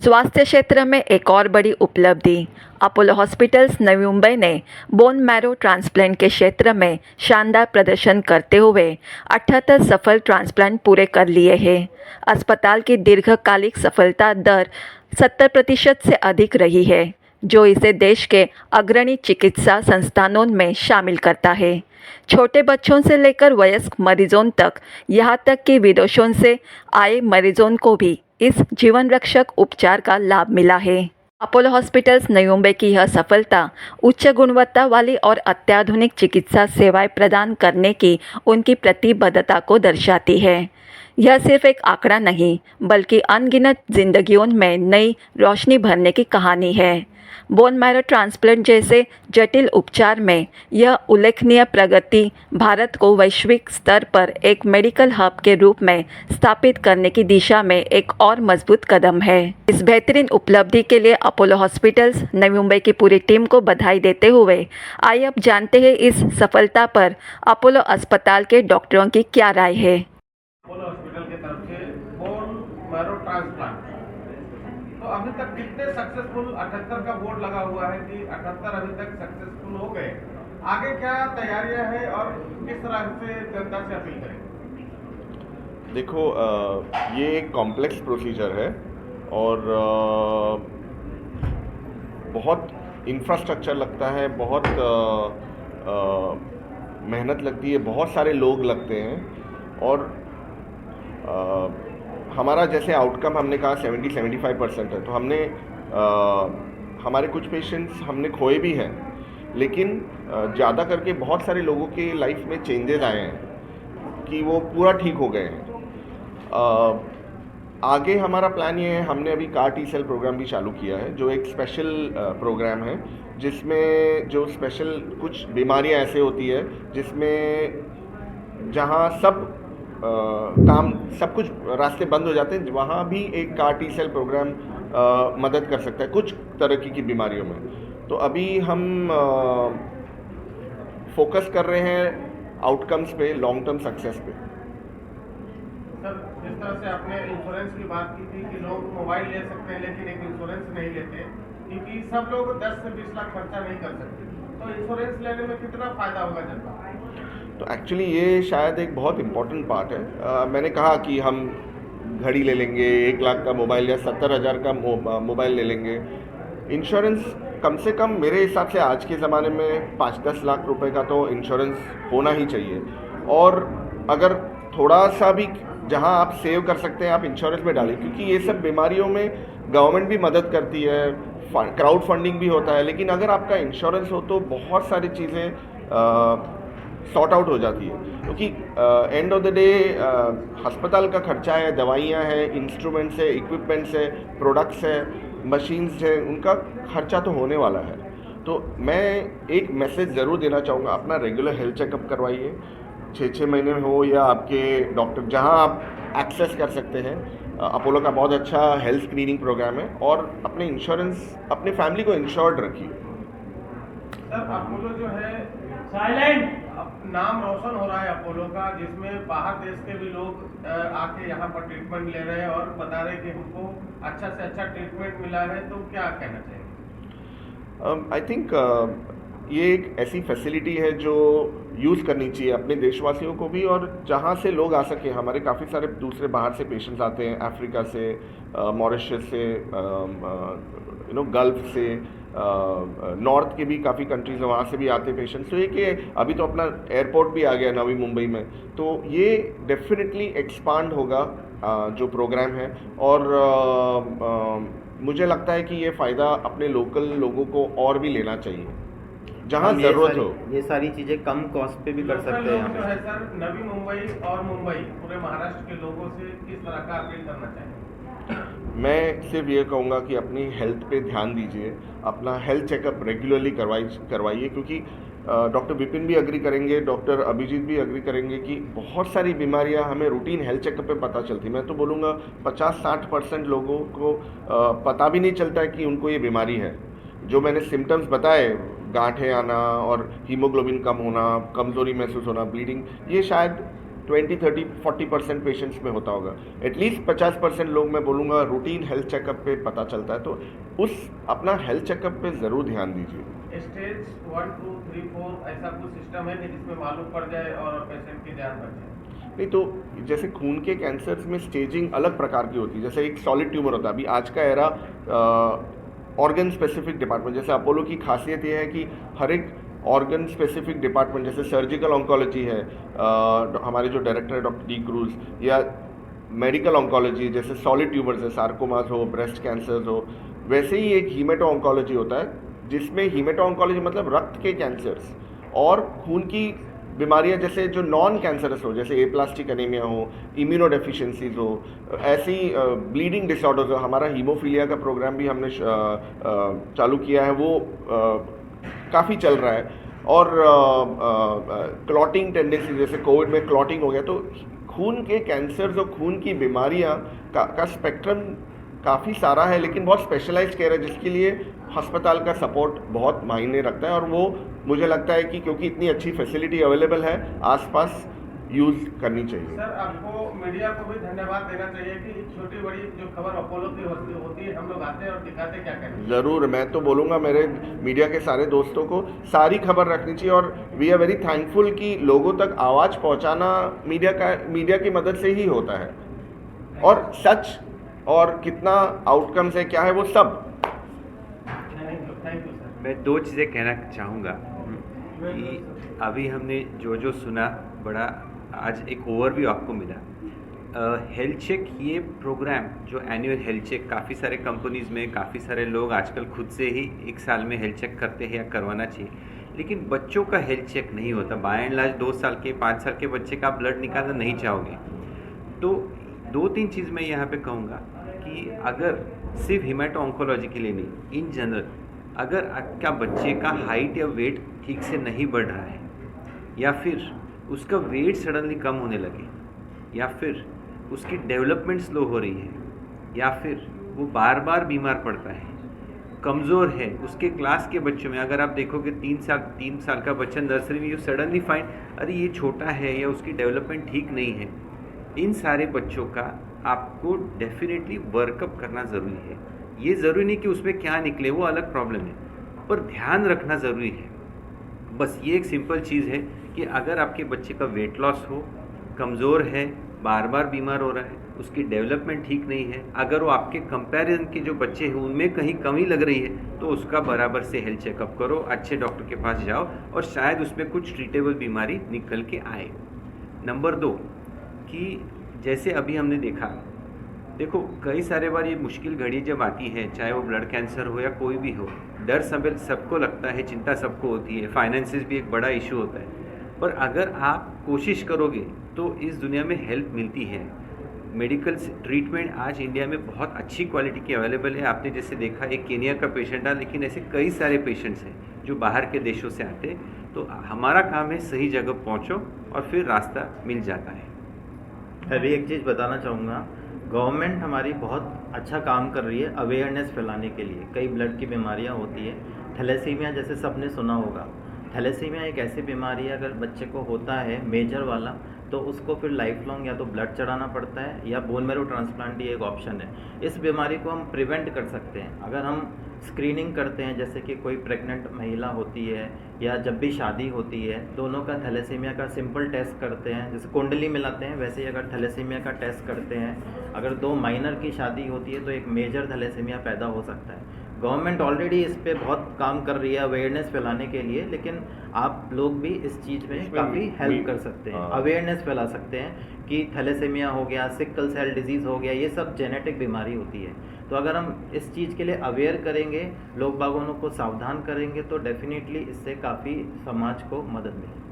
स्वास्थ्य क्षेत्र में एक और बड़ी उपलब्धि। अपोलो हॉस्पिटल्स नवी मुंबई ने बोन मैरो ट्रांसप्लांट के क्षेत्र में शानदार प्रदर्शन करते हुए 78 सफल ट्रांसप्लांट पूरे कर लिए हैं। अस्पताल की दीर्घकालिक सफलता दर 70% से अधिक रही है, जो इसे देश के अग्रणी चिकित्सा संस्थानों में शामिल करता है। छोटे बच्चों से लेकर वयस्क मरीजों तक, यहाँ तक कि विदेशों से आए मरीजों को भी इस जीवन रक्षक उपचार का लाभ मिला है। अपोलो हॉस्पिटल्स नई मुंबई की यह सफलता उच्च गुणवत्ता वाली और अत्याधुनिक चिकित्सा सेवाएं प्रदान करने की उनकी प्रतिबद्धता को दर्शाती है। यह सिर्फ एक आंकड़ा नहीं, बल्कि अनगिनत जिंदगियों में नई रोशनी भरने की कहानी है। बोन मैरो ट्रांसप्लांट जैसे जटिल उपचार में यह उल्लेखनीय प्रगति भारत को वैश्विक स्तर पर एक मेडिकल हब के रूप में स्थापित करने की दिशा में एक और मजबूत कदम है। इस बेहतरीन उपलब्धि के लिए अपोलो हॉस्पिटल्स नवी मुंबई की पूरी टीम को बधाई देते हुए आइए अब जानते हैं इस सफलता पर अपोलो अस्पताल के डॉक्टरों की क्या राय है। अपोलो हॉस्पिटल की तरफ से बोन मैरो ट्रांसप्लांट तो अभी तक कितने सक्सेसफुल 78 का बोर्ड लगा हुआ है कि 78 अभी तक सक्सेसफुल हो गए। आगे क्या तैयारियां हैं और किस तरह से जनता से अपील करें? देखो, ये एक कॉम्प्लेक्स प्रोसीजर है और बहुत इंफ्रास्ट्रक्चर लगता है, बहुत मेहनत लगती है, बहुत सारे लोग लगते हैं और हमारा जैसे आउटकम हमने कहा 70-75% है, तो हमने हमारे कुछ पेशेंट्स हमने खोए भी हैं, लेकिन ज़्यादा करके बहुत सारे लोगों के लाइफ में चेंजेस आए हैं कि वो पूरा ठीक हो गए हैं। आगे हमारा प्लान ये है, हमने अभी CAR T-सेल प्रोग्राम भी चालू किया है, जो एक स्पेशल प्रोग्राम है, जिसमें जो स्पेशल कुछ बीमारियां ऐसे होती है जिसमें जहां सब काम सब कुछ रास्ते बंद हो जाते हैं, वहाँ भी एक CAR T-सेल प्रोग्राम मदद कर सकता है कुछ तरह की बीमारियों में। तो अभी हम फोकस कर रहे हैं आउटकम्स पे, लॉन्ग टर्म सक्सेस पे। सर, जिस तरह से आपने इंश्योरेंस की बात की थी कि लोग मोबाइल ले सकते हैं लेकिन एक इंश्योरेंस नहीं लेते, क्योंकि सब लोग 10 से 20 लाख खर्चा नहीं कर सकते, तो इंश्योरेंस लेने में कितना फायदा होगा जनता? तो एक्चुअली ये शायद एक बहुत इम्पोर्टेंट पार्ट है। मैंने कहा कि हम घड़ी ले लेंगे, 1 लाख का मोबाइल या 70,000 का मोबाइल ले लेंगे। इंश्योरेंस कम से कम मेरे हिसाब से आज के ज़माने में 5-10 लाख रुपए का तो इंश्योरेंस होना ही चाहिए। और अगर थोड़ा सा भी जहां आप सेव कर सकते हैं आप इंश्योरेंस में डालें, क्योंकि ये सब बीमारियों में गवर्नमेंट भी मदद करती है, क्राउड फंडिंग भी होता है, लेकिन अगर आपका इंश्योरेंस हो तो बहुत सारी चीज़ें सॉर्ट आउट हो जाती है। क्योंकि एंड ऑफ द डे अस्पताल का खर्चा है, दवाइयाँ हैं, इंस्ट्रूमेंट्स है, इक्विपमेंट्स है, प्रोडक्ट्स है, मशीन्स है, उनका खर्चा तो होने वाला है। तो मैं एक मैसेज ज़रूर देना चाहूँगा, अपना रेगुलर हेल्थ चेकअप करवाइए, 6-6 महीने में हो या आपके डॉक्टर जहाँ आप एक्सेस कर सकते हैं। अपोलो का बहुत अच्छा हेल्थ स्क्रीनिंग प्रोग्राम है और अपने इंश्योरेंस, अपने फैमिली को इंश्योर्ड रखिए। सर, अपोलो जो है साइलेंट नाम रोशन हो रहा है अपोलो का, जिसमें बाहर देश के भी लोग आके यहाँ पर ट्रीटमेंट ले रहे हैं और बता रहे हैं कि हमको अच्छा से अच्छा ट्रीटमेंट मिला है, तो क्या कहना चाहिए? आई थिंक ये एक ऐसी फैसिलिटी है जो यूज़ करनी चाहिए अपने देशवासियों को भी, और जहाँ से लोग आ सके। हमारे काफ़ी सारे दूसरे बाहर से पेशेंट्स आते हैं, अफ्रीका से, मॉरिशस से, गल्फ से, नॉर्थ के भी काफ़ी कंट्रीज हैं, वहाँ से भी आते पेशेंट्स। तो ये कि अभी तो अपना एयरपोर्ट भी आ गया नवी मुंबई में, तो ये डेफिनेटली एक्सपांड होगा जो प्रोग्राम है। और मुझे लगता है कि ये फ़ायदा अपने लोकल लोगों को और भी लेना चाहिए जहाँ ज़रूरत हो। ये सारी चीज़ें कम कॉस्ट पे भी कर सकते हैं। जो है सर, नवी मुंबई और मुंबई पूरे महाराष्ट्र के लोगों से किस तरह का अपील करना चाहिए? मैं सिर्फ ये कहूँगा कि अपनी हेल्थ पे ध्यान दीजिए, अपना हेल्थ चेकअप रेगुलरली करवाइए, क्योंकि डॉक्टर विपिन भी अग्री करेंगे, डॉक्टर अभिजीत भी अग्री करेंगे कि बहुत सारी बीमारियां हमें रूटीन हेल्थ चेकअप पे पता चलती। मैं तो बोलूँगा 50-60% लोगों को पता भी नहीं चलता है कि उनको ये बीमारी है। जो मैंने सिम्टम्स बताए, गांठें आना और हीमोग्लोबिन कम होना, कमज़ोरी महसूस होना, ब्लीडिंग, ये शायद 20-30-40% पेशेंट्स में होता होगा, एटलीस्ट 50% लोग मैं बोलूँगा रूटीन हेल्थ चेकअप पे पता चलता है। तो उस अपना हेल्थ चेकअप पे ज़रूर ध्यान दीजिए। स्टेज 1, 2, 3, 4 ऐसा कुछ सिस्टम है कि जिसमें मालूम पड़ जाए और पेशेंट की जान बच जाए? नहीं, तो जैसे खून के कैंसर्स में स्टेजिंग अलग प्रकार की होती है। जैसे एक सॉलिड ट्यूमर होता है, अभी आज का एरा ऑर्गन स्पेसिफिक डिपार्टमेंट, जैसे अपोलो की खासियत ये है कि हर एक ऑर्गन स्पेसिफिक डिपार्टमेंट, जैसे सर्जिकल ऑन्कोलॉजी है, हमारे जो डायरेक्टर है डॉक्टर डी क्रूज, या मेडिकल ऑन्कोलॉजी जैसे सॉलिड ट्यूमर्स है, सार्कोमास हो, ब्रेस्ट कैंसर्स हो, वैसे ही एक हीमेटो ऑन्कोलॉजी होता है जिसमें हीमेटो ऑन्कोलॉजी मतलब रक्त के कैंसर्स और खून की बीमारियां जैसे जो नॉन कैंसरस हो, जैसे एप्लास्टिक एनीमिया हो, इम्यूनोडेफिशिएंसीज हो, ऐसी ब्लीडिंग डिसऑर्डर्स हो। हमारा हीमोफीलिया का प्रोग्राम भी हमने चालू किया है, वो काफ़ी चल रहा है। और क्लॉटिंग टेंडेंसी, जैसे कोविड में क्लॉटिंग हो गया, तो खून के कैंसर्स और खून की बीमारियां का स्पेक्ट्रम काफ़ी सारा है, लेकिन बहुत स्पेशलाइज्ड केयर है जिसके लिए अस्पताल का सपोर्ट बहुत मायने रखता है। और वो मुझे लगता है कि क्योंकि इतनी अच्छी फैसिलिटी अवेलेबल है आसपास, यूज़ करनी चाहिए। सर, आपको मीडिया को भी धन्यवाद देना चाहिए कि छोटी बड़ी जो खबर अपोलो की होती है, हम लोग आते हैं और दिखाते क्या करें। ज़रूर, मैं तो बोलूँगा मेरे मीडिया के सारे दोस्तों को सारी खबर रखनी चाहिए, और वी आर वेरी थैंकफुल कि लोगों तक आवाज़ पहुँचाना मीडिया की मदद से ही होता है। और सच और कितना आउटकम्स है, क्या है, वो सब। Thank you sir. मैं दो चीज़ें कहना चाहूँगा कि अभी हमने जो जो सुना, बड़ा आज एक ओवरव्यू आपको मिला। हेल्थ चेक ये प्रोग्राम जो एनुअल हेल्थ चेक, काफ़ी सारे कंपनीज़ में काफ़ी सारे लोग आजकल खुद से ही एक साल में हेल्थ चेक करते हैं या करवाना चाहिए, लेकिन बच्चों का हेल्थ चेक नहीं होता। बाय एंड लार्ज 2 साल के 5 साल के बच्चे का ब्लड निकालना नहीं चाहोगे। तो 2-3 चीज़ मैं यहाँ पे कहूँगा कि अगर सिर्फ हीमेटो ऑन्कोलॉजी के लिए नहीं, इन जनरल अगर आपका बच्चे का हाइट या वेट ठीक से नहीं बढ़ रहा है, या फिर उसका वेट सडनली कम होने लगे, या फिर उसकी डेवलपमेंट स्लो हो रही है, या फिर वो बार बार बीमार पड़ता है, कमज़ोर है, उसके क्लास के बच्चों में अगर आप देखोगे 3 साल का बच्चा नर्सरी में, यू सडनली फाइंड अरे ये छोटा है या उसकी डेवलपमेंट ठीक नहीं है, इन सारे बच्चों का आपको डेफिनेटली वर्कअप करना ज़रूरी है। ये ज़रूरी नहीं कि उसमें क्या निकले, वो अलग प्रॉब्लम है, पर ध्यान रखना ज़रूरी है। बस ये एक सिंपल चीज़ है कि अगर आपके बच्चे का वेट लॉस हो, कमज़ोर है, बार बार बीमार हो रहा है, उसकी डेवलपमेंट ठीक नहीं है, अगर वो आपके कंपैरिजन के जो बच्चे हैं उनमें कहीं कमी लग रही है, तो उसका बराबर से हेल्थ चेकअप करो, अच्छे डॉक्टर के पास जाओ, और शायद उसमें कुछ ट्रीटेबल बीमारी निकल के आए। नंबर 2 कि जैसे अभी हमने देखो कई सारे बार ये मुश्किल घड़ी जब आती है, चाहे वो ब्लड कैंसर हो या कोई भी हो, डर सबको लगता है, चिंता सबको होती है, फाइनेंसेस भी एक बड़ा इशू होता है, पर अगर आप कोशिश करोगे तो इस दुनिया में हेल्प मिलती है। मेडिकल ट्रीटमेंट आज इंडिया में बहुत अच्छी क्वालिटी की अवेलेबल है। आपने जैसे देखा एक केनिया का पेशेंट था, लेकिन ऐसे कई सारे पेशेंट्स हैं जो बाहर के देशों से आते हैं। तो हमारा काम है सही जगह पहुंचो और फिर रास्ता मिल जाता है। अभी एक चीज़ बताना चाहूँगा, गवर्नमेंट हमारी बहुत अच्छा काम कर रही है अवेयरनेस फैलाने के लिए। कई ब्लड की बीमारियाँ होती है, थैलेसीमिया जैसे सबने सुना होगा। थैलेसीमिया एक ऐसी बीमारी है, अगर बच्चे को होता है मेजर वाला, तो उसको फिर लाइफ लॉन्ग या तो ब्लड चढ़ाना पड़ता है या बोन मैरो ट्रांसप्लांट ही एक ऑप्शन है। इस बीमारी को हम प्रिवेंट कर सकते हैं अगर हम स्क्रीनिंग करते हैं, जैसे कि कोई प्रेग्नेंट महिला होती है या जब भी शादी होती है, दोनों का थैलेसीमिया का सिंपल टेस्ट करते हैं, जैसे कुंडली मिलाते हैं वैसे ही अगर थैलेसीमिया का टेस्ट करते हैं, अगर 2 माइनर की शादी होती है तो एक मेजर थैलेसीमिया पैदा हो सकता है। गवर्नमेंट ऑलरेडी इस पे बहुत काम कर रही है अवेयरनेस फैलाने के लिए, लेकिन आप लोग भी इस चीज़ में काफ़ी हेल्प कर सकते हैं, अवेयरनेस फैला सकते हैं कि थैलेसीमिया हो गया, सिकल सेल डिजीज़ हो गया, ये सब जेनेटिक बीमारी होती है। तो अगर हम इस चीज़ के लिए अवेयर करेंगे, लोग बागों को सावधान करेंगे, तो डेफिनेटली इससे काफ़ी समाज को मदद मिलेगी।